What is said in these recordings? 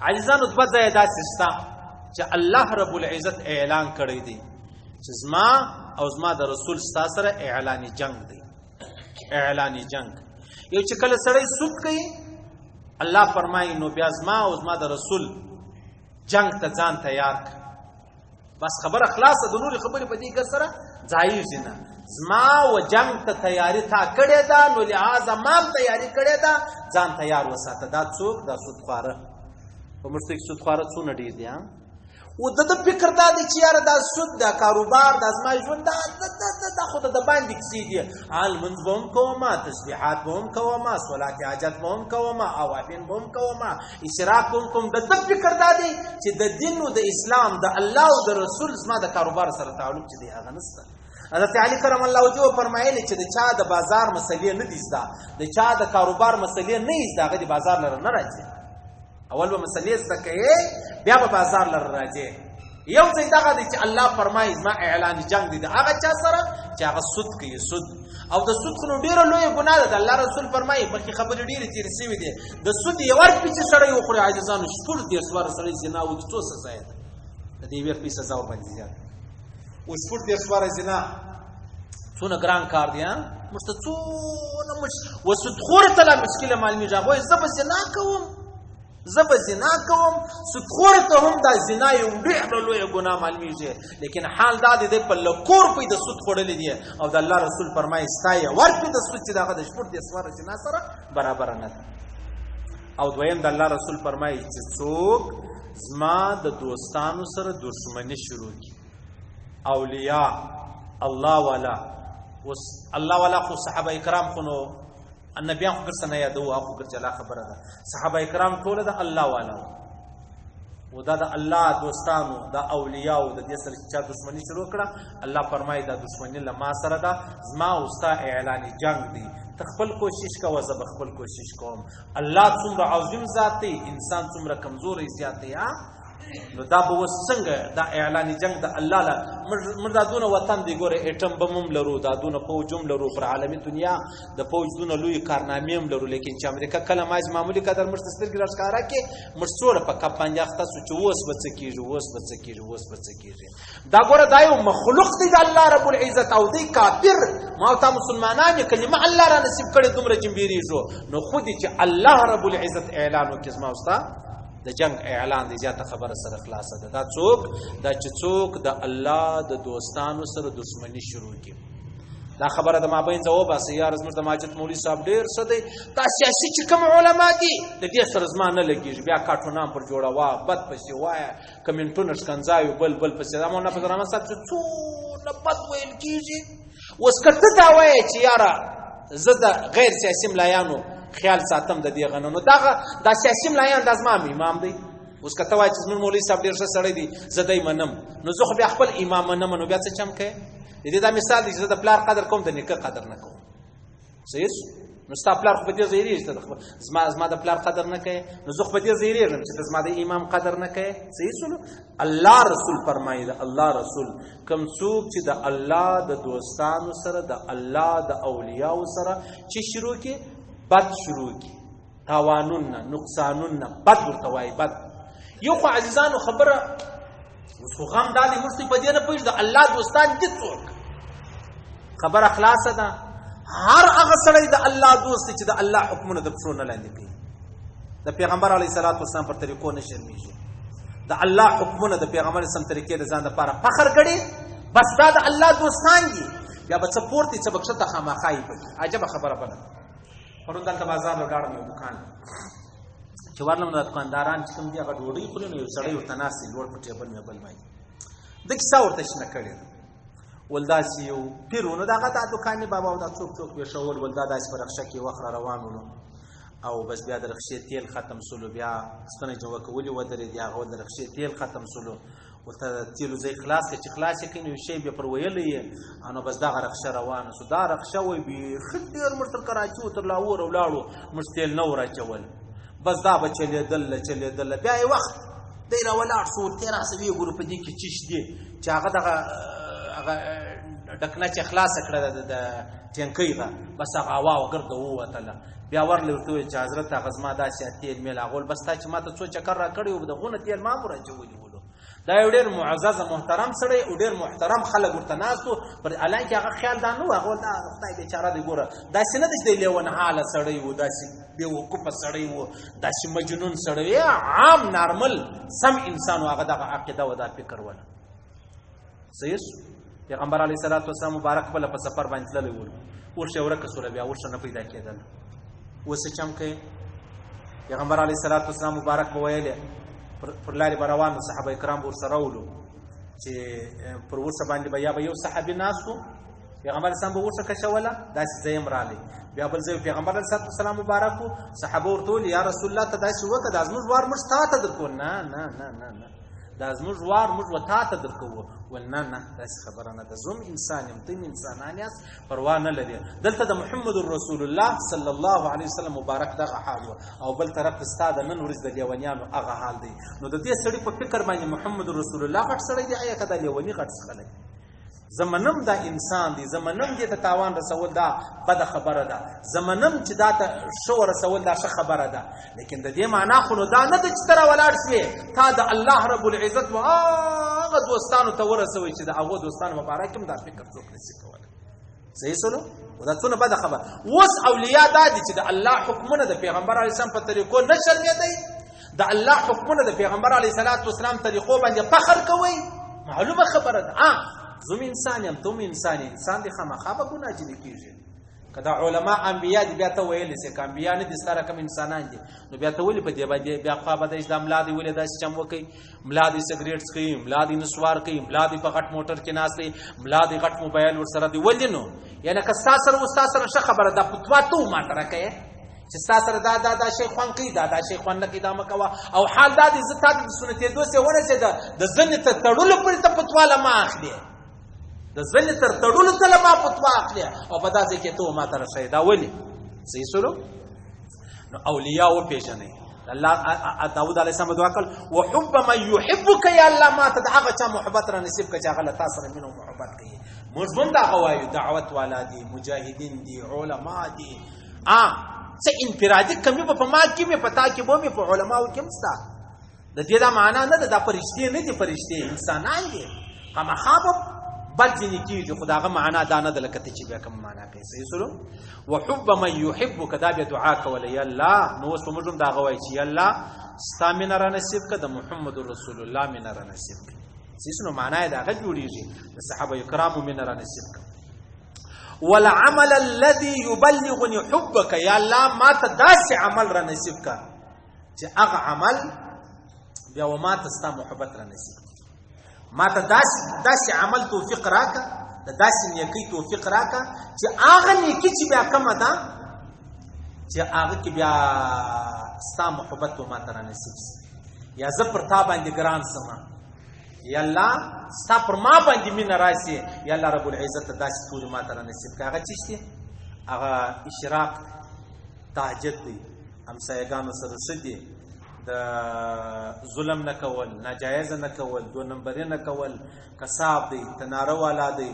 عزیزانو دوه ځایه داسې شته چې الله رب العزت اعلان کړی دی چې زما او زما د رسول ستا سره اعلاني جنگ دی. اعلاني جنگ یو چې کله سړی سود کوي الله فرمایي نو بیا زما او زما د رسول جنگ ته ځان تیار کړه. بس خبره خلاصه، د نورې خبرې په دې کې سره ځایږي نه. زما و جنگ ته تیاری تا کړې ده، نو لحاظه ما تیاری کړې ده، ځان تیار وساته. دا څوک؟ دا سودخواره. په موږ کې سودخواره څونه ډېر دي. او د فکر دا دی چې یاره دا سود، دا کاروبار، دا زما ژوند، دا خو د باندې کیسې دي. لمونځ به هم کومه، تسبیحات به هم کومه، صلات حاجت به هم کومه، اوابین به هم کومه، اشراق به هم کوم. د فکر دا دی چې د دین او د اسلام د الله او د رسول زما د کاروبار سره تعلق چې دی هغه نشته. حضرت علی کرم الله وجهه فرمایلی چې د چا د بازار مسلې نه دي زده، د چا د کاروبار مسلې نه یې زده، هغه د بازار لره نه راځي. اول به مسلې زده کوي، بیا به بازار لره راځي. یو ځای دغه دی چې الله فرمایي زما اعلان جنگ دی د هغه چا سره چې هغه سود کوي. سود او د سود خو ډېره لویه ګناه ده. د الله رسول فرمایي مخکې خبرې ډېرې تېرې شوې دي، د سود یو روپۍ چې سړی وخوري عاجزانو 14 سړی زنا وکړي څو سزا یې ده؟ د دې یوې روپۍ سزا ورباندې زیاته. و 14 زنا څونه ګران کار دی. موږ ته څونه و سودخوره ته لا مشکله معلومېږي. هغه وایي زه به زنا کوم، زه به زنا کوم. سودخوره ته هم دا زنا یو ډېره لویه ګناه معلومېږي، لیکن حال دا دی دی په لکو روپۍ د سود خوړلې دي او د الله رسول فرمایي ستا یوه روپۍ د سود چې د هغه د 14 زنا سره برابره نه ده. او دویم د الله رسول فرمایي چې څوک زما د دوستانو سره دښمني شروع کړي، اولیاء الله والا. اوس الله والا خو صحابه کرام خو نو النبیان خو ګرځنه یادو، هغه ګرځلا خبره ده. صحابه کرام ټول د الله والا و دا د الله دوستانو، د اولیاء او د دې سره چې دښمنی شروع کړه، الله فرمایي دا دښمنی له ما سره ده، زما او ستا اعلاني جنگ دی. ته خپل کوشش کوه، زه به خپل کوشش کوم. الله څومره عظیم ذات دی، انسان څومره کمزوری زیات دی. نو دا به اوس څنګه دا اعلاني جنگ د الله له موږ دا دونه وطن دی ګوره، ایټم بم هم لرو، دا دونه فوج هم لرو، پر عالمي دنیا د فوج دونه لوی کارنامې هم لرو، لیکن چې امریکا کله ماج معمولي قدر موږ ته سترګې راښکاره کړي، موږ څوره په کپ باندې اخته سو چې اوس به څه کېږي، اوس به څه کېږي، اوس به څه کېږي. دا ګوره دا یو مخلوق دی د الله رب العزت او دی کافر. ما او تا مسلمانان یې کلمه الله را نصیب کړې دومره جنبېرېږو، نو خو دې چې الله رب العزت اعلان وکړي زما او ستا د جنگ اعلان دی، زیاته خبره سره خلاصه ده. دا څوک؟ دا چې څوک د الله د دوستانو سره دښمني شروع کړي. دا خبره د مابین ځواب باسي. یا زموږ د ماجد مولوي صاحب ډېر څه دی، دا سیاسي چې کوم علما دي د دې سره زما نه لګېږي، بیا کارټونان پر جوړوه، بد پسې وایه، کمنټونه ښکنځایو، بل پسې. دا مولانا فضل الرحمن صاحب چې څونه بد ویل کېږي. اوس که ته دا وایې چې یاره زه د غیر سیاسي ملایانو خیال ساتم د دې غنونو، دا سیاسي ملایان د زما امام دی. اوس که ته وایې چې زموږ مولوي صاحب ډېر ښه سړی دی، زه دی منم، نو زه خو بیا خپل امام منم، نو بیا څه چم کوې؟ د دې دا مثال دی چې زه د پلار قدر کوم، د نیکه قدر نه کوم. صحیح شو؟ نو ستا پلار خو په دې ځایېږي چې زما د پلار قدر نه کوې، نو زه خو په دې ځایېږم چې ته زما د امام قدر نه کوې. صحیح شو؟ الله رسول فرمایي، د الله رسول کوم څوک چې د الله د دوستانو سره، د الله د اولیاو سره چې شروع کړي، بد شروع کی، تاوانونه، نقصانونه، بد ورته وایي. بد یو خو عزیزانو خبره اوس خو غم دا دی موږ په دې نه پوهېږو د الله دوستان دي څوک. خبره خلاصه ده. هر هغه سړی د الله دوست دی چې د الله حکمونه د پښو نه لاندې کوي، د پیغمبر علیه صلات وسلام پر طریقو نه شرمېږي، د الله حکمونه د پیغمبر سم طریقې د ځان لپاره فخر ګڼي، بس دا د الله دوستان دي. بیا به څه پورته څه به کښته خامخا یې پکې. عجبه خبره بله. پرون دلته بازار لګاړم یو دکان چې ورلم د دکانداران چې کوم دي هغه ډوډۍ خوري، نو یو سړی ورته ناست دی لوړ په ټیبل مې بل مایي. د کیسه ورته شنه کړې ده، ول داسې یو پیر و، نو د هغه دا دوکان بابا او دا څوک ویښول، ول دا داسې په رخشه کې وخت را روان ولو او بس بیا د رخشې تیل ختم سولو، بیا ستنې جوکه ولې ودرېدې، هغه د رخشې تیل ختم سولو، ورته تیلو ځای خلاص کړه، چې خلاص یې کړي نو یو شی بیا پر ویلی یې، نو بس دغه رخشه روانه سو. دا رخشه وایي بیخي ډېر موږ تر کراچي و تر لاهور ولاړو، موږ تیل نه ور اچول، بس دا به چلېدله. بیا یې وخت دی را ولاړ سو، ورته یې راسه ویې ګورو په دې کې چیش دی چې هغه دغه ډکنه چې خلاصه کړه د ټینکۍ ده، بس هغه هوا وګرده ووتله. بیا ورله ورته وویل چې حضرت هغه زما داسې تیل میل هغول بس تا چې ما ته څو چکر راکړی و دغونه تیل ما مو راچولي ولو. دا یو ډېر معزز محترم سړی او ډېر محترم خلک ورته ناست وو، پر حالانکې هغه خیال دا نه و هغه دا خدای بېچاره دی ګوره داسې نه ده چې دی لیونحاله سړی و، داسې بېوقوفه سړی و، داسې مجنون سړی و، عام نارمل سم انسان و، هغه دغه عقیده و دا فکر وله. صحیح شو. پیغمبر علیه صلات وسلام مبارک خپله په سفر باندې تللی ولو، ورشه ورکه سوله بیا ورشه نه پیدا کېدل. اوس څه چم کوي؟ پیغمبر علیه صلات وسلام مبارک به ویلې پر لارې به روان وو، صحابه کرام به ورسره ولو چې پر ورشه باندې به یا به یو صحابي ناست و، پیغمبر اسلام به ورشه کشوله داسې ځای هم رالی، بیا بل ځای پیغمبر علیه صلات وسلام مبارک و، صحابه ورته ویل یا رسول الله ته داسې وکړه دا زموږ وار موږ تا ته درکو. نه نه نه نه نه دا زموږ وار موږ و تا ته درکوو. ول نه نه داسې خبره نه ده، زوم انسان یم تم انسانان یاست پروا نه لري. دلته د محمد رسول الله صلی الله علیه وسلم مبارک دغه حال و او بل طرف ته ستا د نن ورځ د لیونیانو هغه حال دی. نو د دې سړي په فکر باندې محمد رسول الله غټ سړی دی، آیا که دا لیوني غټ څخه دی؟ زمنم دا انسان دی، زمنم دې ته تاوان رسول دا بده خبره ده، زمنم چې دا ته ښه رسول دا ښه خبره ده، لیکن د دې معنا خو نو دا نه ده چې ته راولاړ شوې تا د الله رب العزت و هغه دوستانو ته ورسوئ چې د هغو دوستانو مبارک هم دا فکر څوک نشي کولی. صحیح سلو؟ دا څونه بده خبره. اوس اولیا دا دي چې د الله حکمونه د پیغمبر علیه السلام په طریقو نه شرمېدئ، د الله حکمونه د پیغمبر علیه السلام طریقو باندې فخر کوئ، معلومه خبره ده. زم انسان یم تم انسان، انسان دی خامخا به ګناه جنې کېږي. که دا علما انبیا دي بیا ته ویلی سې که انبیا نه دي ستا رقم انسانان دي نو بیا ته ولې په دې باندې بیا خوا به دی چې دا ملا دی ولې داسې چم وکوي، ملا دی سګرېټ څکوي، ملا دی نسوار کوي، ملا دی په غټ موټر کې ناست دی، ملا دی غټ موبایل ورسره دی. ولې نو یعنې که ستا سره و ستا سره ښه خبره ده فتوا ته ما ته راکوې چې ستا سره دا شی خوند کوي دا شی خوند نه کوي دا مه کوه، او حال دا دی زه تا ته د سنتېدو سې ورسېده د زنې تر تړلو پورې ته فتوا له ما اخلې، د زنې تر تړلو ته له ما فتوا اخلې او په داسې کې ته ما ته رسوې. دا ولې؟ صحیح سلو. نو اولیاء وپېژنئ. الله داود علیه السلام دعا کړل وحب من یحبک یا الله ما ته د هغه چا محبت را نصیب کړه چې هغه له تا سره مینه او محبت کوي. موږ هم دغه وایو دعوت والا دي، مجاهدین دي، علما دي. څه انفرادي کمی به په ما کې مې په تا کې به مې په علماو کې هم شته. د دې دا معنا نه ده دا فرشتې نه دي، فرشتې انسانان دي، خامخا به بد ځینې کېږي، خو د هغه معنا دا نه ده لکه ته چې بیا کوم معنا کوي. صحیح سلو. وحب من یحبک دا بیا دعا کوله یا الله. نو اوس به موږ هم دا هغه وایو چې یا الله ستا مینه را نصیب کړه، د محمد رسول الله مینه را نصیب کړه. صحیح سلو. معنا یې د هغه جوړېږي د صحابه کرامو مینه را نصیب کړه. والعمل الذي يبلغني حبك یا الله ما ته داسې عمل را نصیب کړه چې هغه عمل بیا و ما ته ستا محبت را نصیب کړه. ما ته داسې عمل توفیق راکړه، د داسې نیکۍ توفیق راکړه چې هغه نیکي چې بیا کومه ده چې هغه کې بیا ستا محبت و ما ته را نصیب شي، یا زه پر تا باندې ګران سمه یا الله ستا پر ما باندې مینه راشي یا الله رب العزت داسې ټولې ما ته را نصیب کړه. هغه څه دي؟ هغه اشراق تهجد دی، همسایګانو سره ښه دي، د ظلم نه کول، ناجایزه نه کول، دو نمبرې نه کول، کساب دی، تناره والا دی،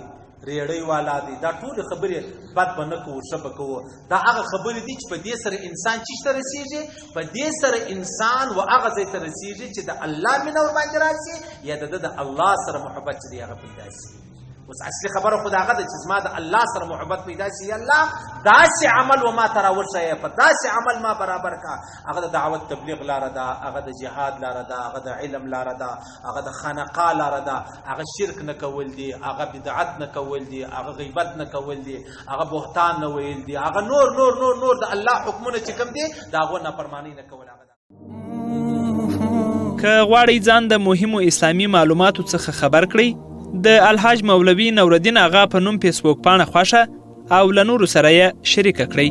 ریړۍ والا دی، دا ټولې خبرې بد به نه کوو ښه به کوو. دا هغه خبرې دي چې په دې سره انسان چیش ته رسېږي، په دې سره انسان و هغه ځای ته رسېږي چې د الله مینه ورباندې راشي یا د ده د الله سره محبت چې دی هغه پیدا شي. اوس اصلي خبره خو د هغه ده چې زما د الله سره محبت پیدا شي. یا الله داسې عمل و ما ته راوښیه، په داسې عمل ما برابر کا. هغه د دعوت تبلیغ لاره ده، هغه د جهاد لاره ده، هغه د علم لاره ده، هغه د خانقاه لاره ده، هغه شرک نه کول دي، هغه بدعت نه کول دي، هغه غیبت نه کول دي، هغه بهتان نه ویل دي، هغه نور نور نور نور د الله حکمونه چې کوم دي د هغو نافرماني نه کول. هغه که غواړئ ځان د مهمو اسلامي معلوماتو څخه خبر کړئ، د الحاج مولوي نورالدین اغا په نوم فیسبوک پاڼه خوښه او له نورو سره یې شریکه کړئ.